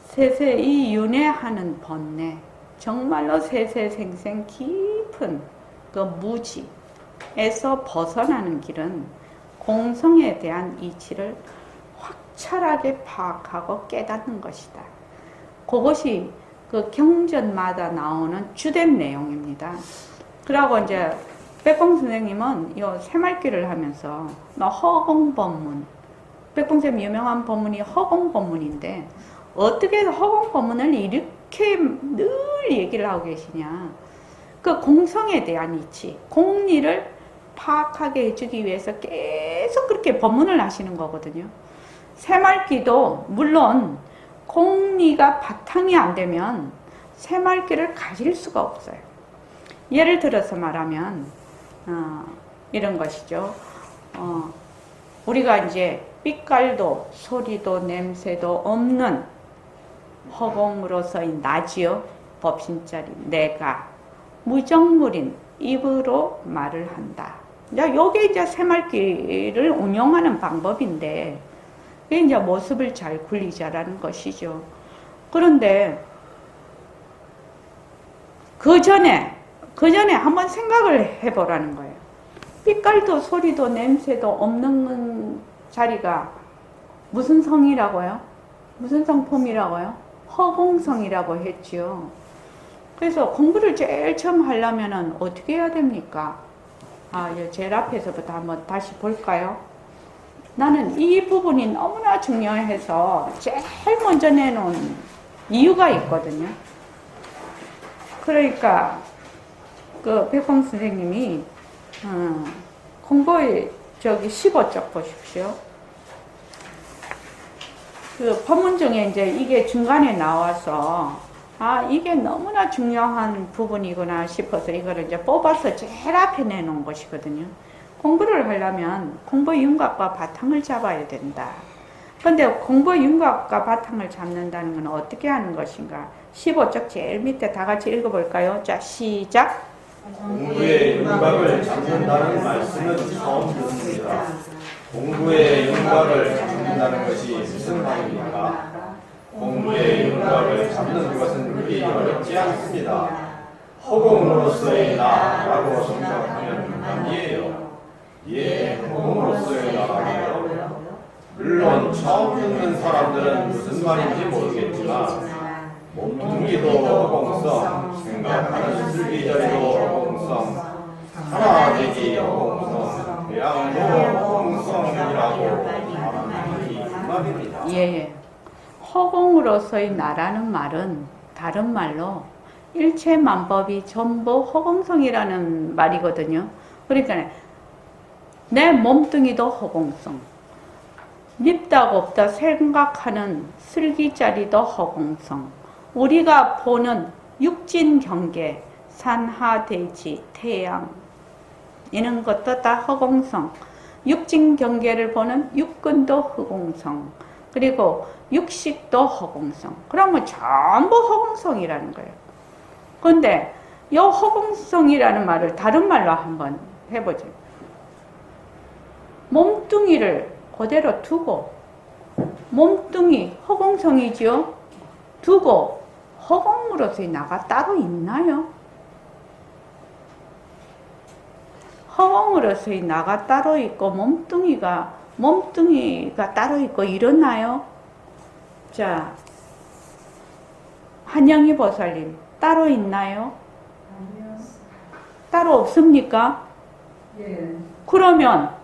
세세이 윤회하는 번뇌 정말로 세세생생 깊은 그 무지에서 벗어나는 길은 공성에 대한 이치를 확철하게 파악하고 깨닫는 것이다. 그것이 그 경전마다 나오는 주된 내용입니다. 그러고 이제 백봉 선생님은 이 새말귀를 하면서 허공법문, 백봉 선생님 유명한 법문이 허공법문인데 어떻게 허공법문을 이렇게 늘 얘기를 하고 계시냐. 그 공성에 대한 이치, 공리를 파악하게 해주기 위해서 계속 그렇게 법문을 하시는 거거든요. 새말귀도 물론 공리가 바탕이 안 되면 새말귀를 가질 수가 없어요. 예를 들어서 말하면 이런 것이죠. 우리가 이제 빛깔도 소리도 냄새도 없는 허공으로서의 나지요. 법신자리 내가 무정물인 입으로 말을 한다. 요게 이제 새말귀를 운용하는 방법인데 그게 이제 모습을 잘 굴리자라는 것이죠. 그런데 그 전에 한번 생각을 해보라는 거예요. 빛깔도 소리도 냄새도 없는 자리가 무슨 성이라고요? 무슨 성품이라고요? 허공성이라고 했죠. 그래서 공부를 제일 처음 하려면은 어떻게 해야 됩니까? 제일 앞에서부터 한번 다시 볼까요? 나는 이 부분이 너무나 중요해서 제일 먼저 내놓은 이유가 있거든요. 그러니까 그 백봉 선생님이 공부의 15쪽 보십시오. 그 법문 중에 이제 이게 중간에 나와서 이게 너무나 중요한 부분이구나 싶어서 이거를 이제 뽑아서 제일 앞에 내놓은 것이거든요. 공부를 하려면 공부의 윤곽과 바탕을 잡아야 된다. 그런데 공부의 윤곽과 바탕을 잡는다는 건 어떻게 하는 것인가? 15쪽 제일 밑에 다 같이 읽어볼까요? 자, 시작. 공부의 윤곽을 잡는다는 말씀은 처음 듣습니다. 공부의 윤곽을 잡는다는 것이 무슨 말입니까? 공부의 윤곽을 잡는 것은 그리 어렵지 않습니다. 허공으로서의 나라고 생각하면 아니에요. 허공으로서의 나라예요. 물론 처음 듣는 사람들은 무슨 말인지 모르겠지만 몸뚱이도 허공성, 생각하는 슬기자리도 허공성, 하나되기 허공성, 배양도 허공성이라고 말하는 이 말입니다. 예. 허공으로서의 나라는 말은 다른 말로 일체만법이 전부 허공성이라는 말이거든요. 그러니까 내 몸뚱이도 허공성, 밉다 곱다 생각하는 슬기자리도 허공성, 우리가 보는 육진경계, 산하대지, 태양 이런 것도 다 허공성, 육진경계를 보는 육근도 허공성, 그리고 육식도 허공성. 그러면 전부 허공성이라는 거예요. 그런데 이 허공성이라는 말을 다른 말로 한번 해보죠. 몸뚱이를 그대로 두고, 몸뚱이 허공성이지요? 두고 허공으로서의 나가 따로 있나요? 허공으로서의 나가 따로 있고 몸뚱이가 따로 있고 이러나요? 자, 한영희 보살님 따로 있나요? 아니요. 따로 없습니까? 예. 그러면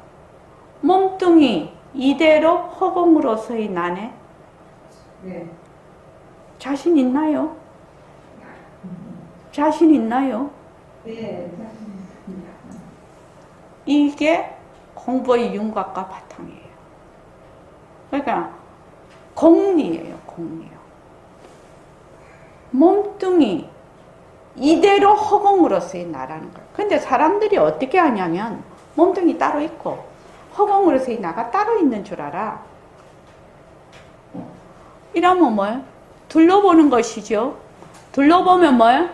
몸뚱이 이대로 허공으로서의 나네? 예. 자신 있나요? 자신 있나요? 네, 자신 있습니다. 이게 공부의 윤곽과 바탕이에요. 그러니까 공리예요, 공리요. 몸뚱이 이대로 허공으로서의 나라는 거예요. 근데 사람들이 어떻게 하냐면 몸뚱이 따로 있고 허공으로서의 나가 따로 있는 줄 알아. 이러면 뭐예요? 둘러보는 것이죠. 둘러보면 뭐예요?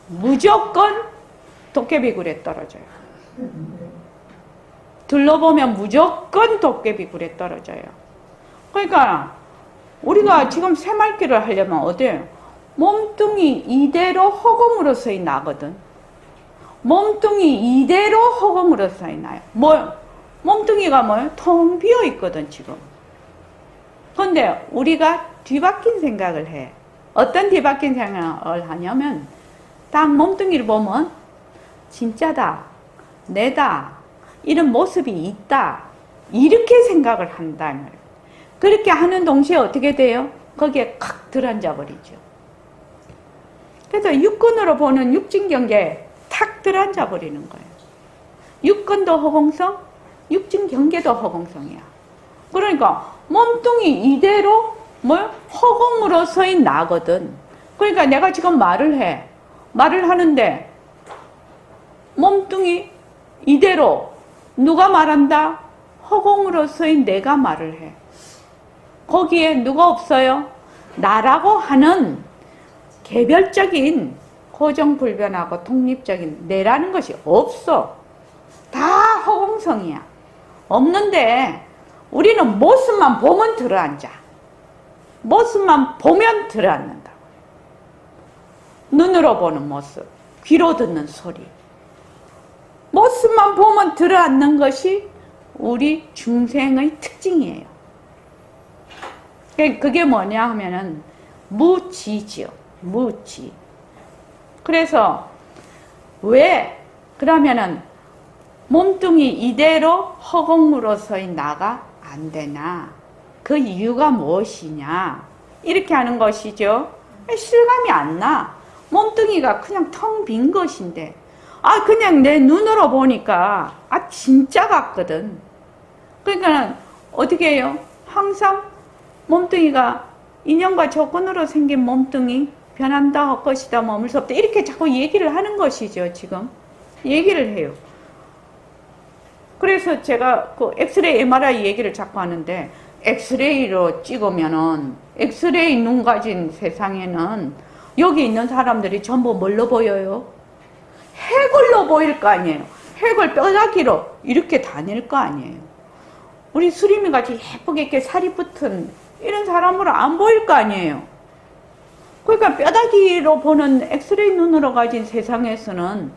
무조건 도깨비굴에 떨어져요. 둘러보면 무조건 도깨비굴에 떨어져요. 그러니까 우리가 지금 새말귀를 하려면 어때요? 몸뚱이 이대로 허공으로서의 나거든. 몸뚱이 이대로 허공으로서의 나요. 뭐 몸뚱이가 뭐예요? 텅 비어 있거든 지금. 근데 우리가 뒤바뀐 생각을 해. 어떤 뒤바뀐 생각을 하냐면 딱 몸뚱이를 보면 진짜다, 내다, 이런 모습이 있다, 이렇게 생각을 한다. 그렇게 하는 동시에 어떻게 돼요? 거기에 칵 들어앉아 버리죠. 그래서 육근으로 보는 육진경계에 탁 들어앉아 버리는 거예요. 육근도 허공성, 육진경계도 허공성이야. 그러니까 몸뚱이 이대로 뭐 허공으로서의 나거든. 그러니까 내가 지금 말을 해. 말을 하는데 몸뚱이 이대로 누가 말한다? 허공으로서의 내가 말을 해. 거기에 누가 없어요? 나라고 하는 개별적인 고정불변하고 독립적인 내라는 것이 없어. 다 허공성이야. 없는데 우리는 모습만 보면 들어앉아. 모습만 보면 들어앉는다. 눈으로 보는 모습, 귀로 듣는 소리. 모습만 보면 들어앉는 것이 우리 중생의 특징이에요. 그게 뭐냐 하면은 무지죠. 무지. 그래서 왜 그러면은 몸뚱이 이대로 허공으로서의 나가 안 되나? 그 이유가 무엇이냐? 이렇게 하는 것이죠. 실감이 안 나. 몸뚱이가 그냥 텅 빈 것인데 그냥 내 눈으로 보니까 진짜 같거든. 그러니까 어떻게 해요? 항상 몸뚱이가 인연과 조건으로 생긴 몸뚱이 변한다, 할 것이다, 머물 수 없다, 이렇게 자꾸 얘기를 하는 것이죠. 지금 얘기를 해요. 그래서 제가 그 엑스레이, MRI 얘기를 자꾸 하는데 엑스레이로 찍으면은 엑스레이 눈 가진 세상에는 여기 있는 사람들이 전부 뭘로 보여요? 해골로 보일 거 아니에요. 해골 뼈다귀로 이렇게 다닐 거 아니에요. 우리 수림이 같이 예쁘게 이렇게 살이 붙은 이런 사람으로 안 보일 거 아니에요. 그러니까 뼈다귀로 보는 엑스레이 눈으로 가진 세상에서는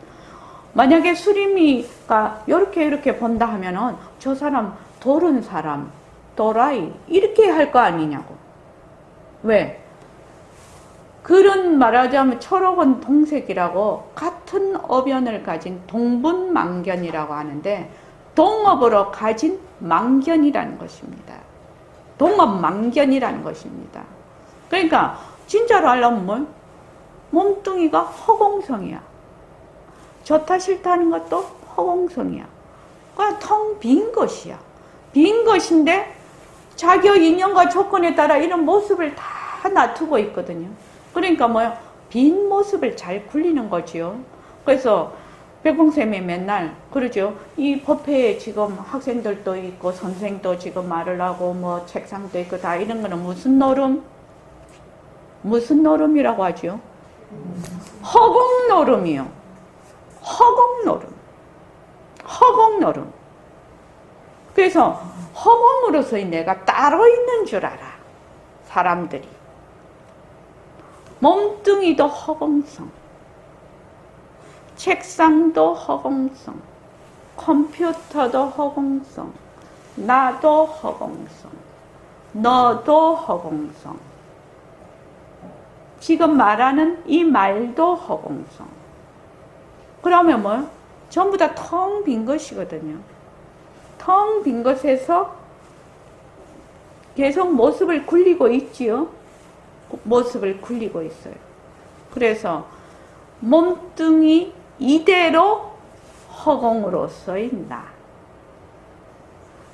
만약에 수림이가 이렇게 본다 하면은 저 사람 도른 사람, 도라이 이렇게 할 거 아니냐고. 왜? 그런 말하자면 초록은 동색이라고 같은 어변을 가진 동분망견이라고 하는데 동업으로 가진 망견이라는 것입니다. 동업망견이라는 것입니다. 그러니까 진짜로 하려면 뭘? 몸뚱이가 허공성이야. 좋다 싫다 하는 것도 허공성이야. 그냥 텅 빈 것이야. 빈 것인데 자기의 인연과 조건에 따라 이런 모습을 다 놔두고 있거든요. 그러니까 뭐야? 빈 모습을 잘 굴리는 거지요. 그래서 백봉쌤이 맨날 그러죠. 이 법회에 지금 학생들도 있고 선생도 지금 말을 하고 뭐 책상도 있고 다 이런 거는 무슨 노름? 무슨 노름이라고 하죠? 허공 노름이요. 허공 노름. 허공 노름. 그래서 허공으로서의 내가 따로 있는 줄 알아. 사람들이. 몸뚱이도 허공성. 책상도 허공성. 컴퓨터도 허공성. 나도 허공성. 너도 허공성. 지금 말하는 이 말도 허공성. 그러면 뭐? 전부 다 텅 빈 것이거든요. 텅 빈 것에서 계속 모습을 굴리고 있지요. 모습을 굴리고 있어요. 그래서 몸뚱이 이대로 허공으로 쓰인다.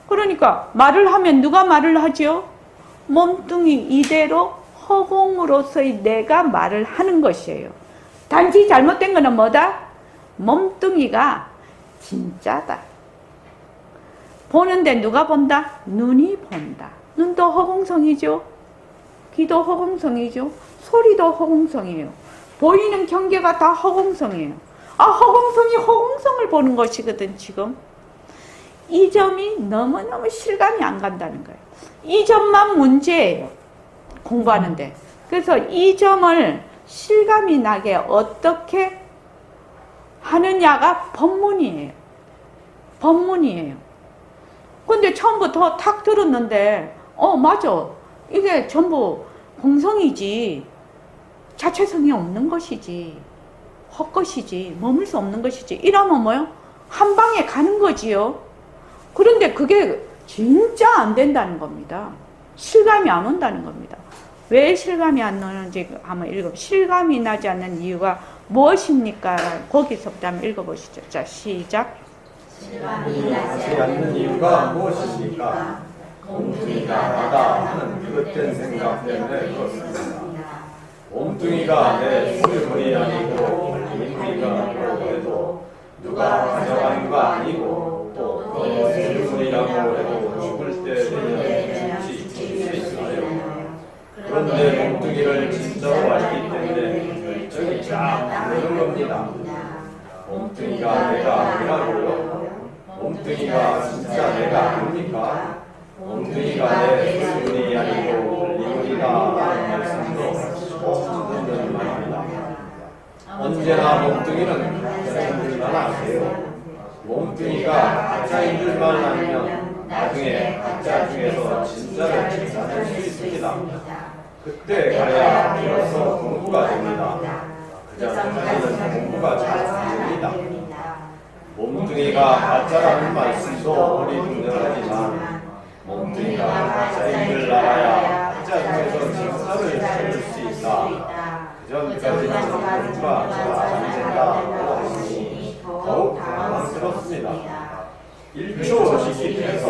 그러니까 말을 하면 누가 말을 하죠? 몸뚱이 이대로 허공으로서의 내가 말을 하는 것이에요. 단지 잘못된 거는 뭐다? 몸뚱이가 진짜다. 보는데 누가 본다? 눈이 본다. 눈도 허공성이죠. 귀도 허공성이죠. 소리도 허공성이에요. 보이는 경계가 다 허공성이에요. 허공성이 허공성을 보는 것이거든 지금. 이 점이 너무너무 실감이 안 간다는 거예요. 이 점만 문제예요. 공부하는데. 그래서 이 점을 실감이 나게 어떻게 하느냐가 법문이에요. 법문이에요. 근데 처음부터 탁 들었는데 맞아. 이게 전부 공성이지. 자체성이 없는 것이지. 헛것이지. 머물 수 없는 것이지. 이러면 뭐요? 한 방에 가는 거지요. 그런데 그게 진짜 안 된다는 겁니다. 실감이 안 온다는 겁니다. 왜 실감이 안 나는지 한번 읽어보세요. 실감이 나지 않는 이유가 무엇입니까? 거기서부터 한번 읽어보시죠. 자, 시작. 실감이 나지 않는 이유가 무엇입니까? 몸뚱이가 나다 하는 그릇된 생각 때문에 그렇습니다. 몸뚱이가 내 소유물이 아니고 인물이라고 해도 누가 가져가는 거 아니고 또 내 소유물이라고 해도 죽을 때 되면 죽지 수 있어요. 그런데 몸뚱이를 진짜로 알기 때문에 결정이 쫙 되는 겁니다. 몸뚱이가 내가 아니라고요? 몸뚱이가 진짜 내가 아닙니까? 몸뚱이가 내 소유물이 아니고 인물이다 라는 말씀도 처음 듣는 말입니다. 언제나 몸뚱이는 가짜인 줄만 아세요. 몸뚱이가 가짜인 줄만 알면 나중에 가짜 중에서 진짜를 찾아낼 수 있습니다. 그때 가야 비로소 공부가 됩니다. 그 전까지는 공부가 잘 안 됩니다. 몸뚱이가 가짜라는 말씀도 오리분들하지만 몸뚱이가 가짜인 줄 알아야 가짜 중에서 진짜를 찾을 수 있다. 그 전까지는 공부가 잘 안 된다고 하시니 더욱 당황스럽습니다. 1초 시기에서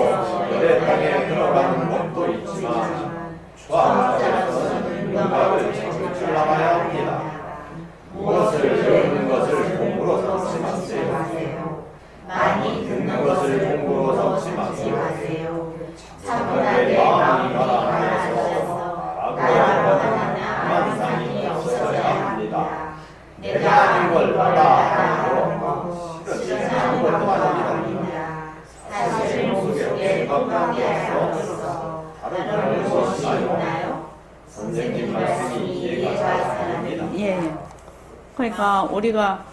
열의 땅에 들어가는 것도 있지만 추앙에서는 윤곽을 찾을 줄 알아야 합니다. 무엇을 배우는 것을 공부로 삼지 마세요. 많이 듣는 것을 공부로 삼지 마세요. 차분하게 마음이 가라앉아서 나라는 만상이 없어야 합니다. 내가 아닌 걸 나다 하고 실은 아무것도 아닙니다. 사실 몸속에 건강이 없어 다른 것이 있나요? 선생님 말씀이 이해가 잘 안 됩니다. 예. 그러니까 우리가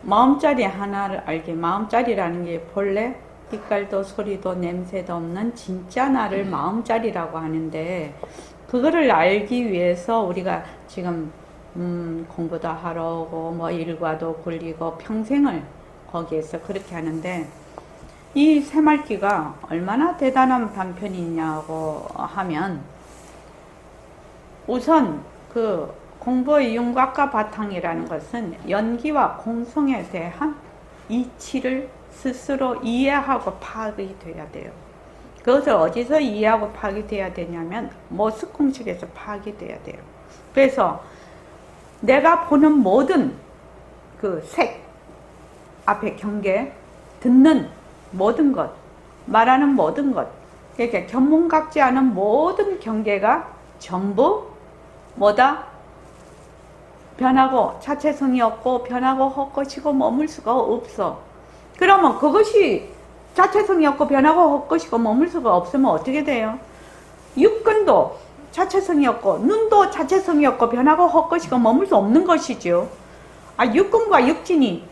마음자리 하나를 알게, 마음자리라는 게 본래 빛깔도 소리도 냄새도 없는 진짜 나를 마음자리라고 하는데, 그거를 알기 위해서 우리가 지금 공부도 하러 오고 뭐 일과도 굴리고 평생을 거기에서 그렇게 하는데, 이 새말기가 얼마나 대단한 방편이냐고 하면, 우선 그 공부의 윤곽과 바탕이라는 것은 연기와 공성에 대한 이치를 스스로 이해하고 파악이 돼야 돼요. 그것을 어디서 이해하고 파악이 돼야 되냐면 모습 공식에서 파악이 돼야 돼요. 그래서 내가 보는 모든 그 색, 앞에 경계, 듣는 모든 것, 말하는 모든 것, 이렇게 견문각지 않은 모든 경계가 전부 뭐다? 변하고 자체성이 없고 변하고 헛것이고 머물 수가 없어. 그러면 그것이 자체성이 없고 변하고 헛것이고 머물 수가 없으면 어떻게 돼요? 육근도 자체성이 없고 눈도 자체성이 없고 변하고 헛것이고 머물 수 없는 것이죠. 육근과 육진이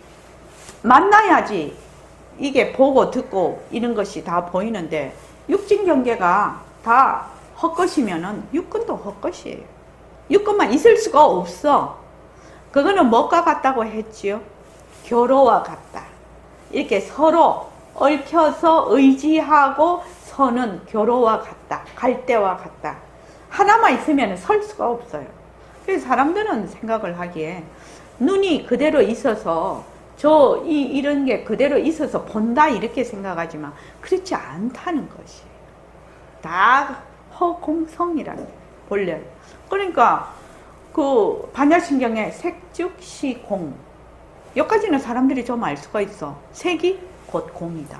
만나야지 이게 보고 듣고 이런 것이 다 보이는데, 육진 경계가 다 헛것이면은 육근도 헛것이에요. 육근만 있을 수가 없어. 그거는 뭐가 같다고 했지요? 교로와 같다. 이렇게 서로 얽혀서 의지하고 서는 교로와 같다. 갈대와 같다. 하나만 있으면 설 수가 없어요. 그래서 사람들은 생각을 하기에 눈이 그대로 있어서 이런 게 그대로 있어서 본다 이렇게 생각하지만 그렇지 않다는 것이 다 허공성이라는 거예요. 본래. 그러니까 그 반야신경에 색즉시공 여기까지는 사람들이 좀 알 수가 있어. 색이 곧 공이다.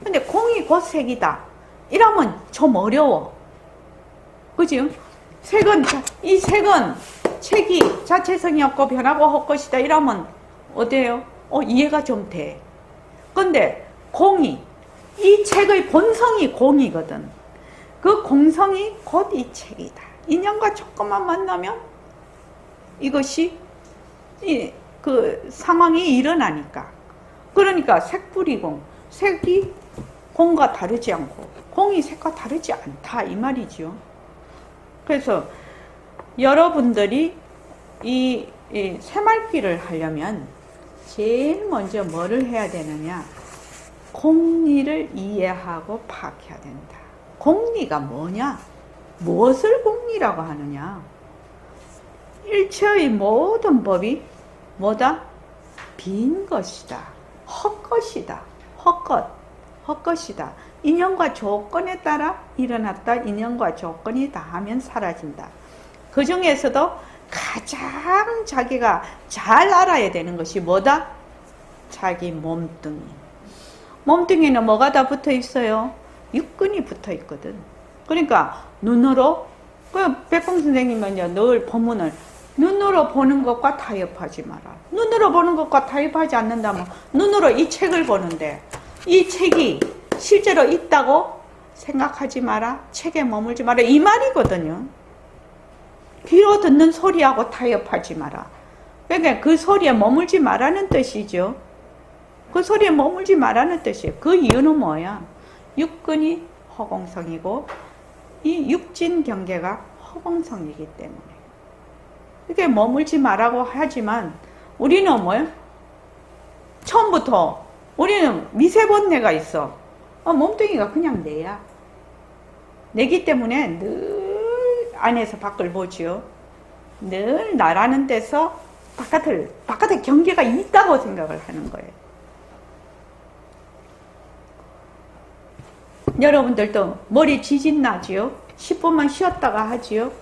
근데 공이 곧 색이다. 이러면 좀 어려워. 그지? 이 색은 책이 자체성이 없고 변하고 헛것이다. 이러면 어때요? 이해가 좀 돼. 근데 이 책의 본성이 공이거든. 그 공성이 곧 이 책이다. 인연과 조금만 만나면 이것이 그 상황이 일어나니까. 그러니까 색불이공. 색이 공과 다르지 않고 공이 색과 다르지 않다 이 말이죠. 그래서 여러분들이 이 새말귀를 하려면 제일 먼저 뭐를 해야 되느냐? 공리를 이해하고 파악해야 된다. 공리가 뭐냐? 무엇을 공리라고 하느냐? 일체의 모든 법이 뭐다? 빈 것이다. 헛것이다. 헛것이다. 인연과 조건에 따라 일어났다. 인연과 조건이 다하면 사라진다. 그 중에서도 가장 자기가 잘 알아야 되는 것이 뭐다? 자기 몸뚱이. 몸뚱이는 뭐가 다 붙어 있어요? 육근이 붙어 있거든. 그러니까 눈으로 백공 선생님은 늘 법문을 눈으로 보는 것과 타협하지 마라. 눈으로 보는 것과 타협하지 않는다면 눈으로 이 책을 보는데 이 책이 실제로 있다고 생각하지 마라. 책에 머물지 마라. 이 말이거든요. 귀로 듣는 소리하고 타협하지 마라. 그러니까 그 소리에 머물지 마라는 뜻이죠. 그 소리에 머물지 마라는 뜻이에요. 그 이유는 뭐야? 육근이 허공성이고 이 육진 경계가 허공성이기 때문에. 이렇게 머물지 마라고 하지만 우리는 뭐예요? 처음부터 우리는 미세본내가 있어. 몸뚱이가 그냥 내야. 내기 때문에 늘 안에서 밖을 보지요. 늘 나라는 데서 바깥에 경계가 있다고 생각을 하는 거예요. 여러분들도 머리 지진 나지요? 10분만 쉬었다가 하지요?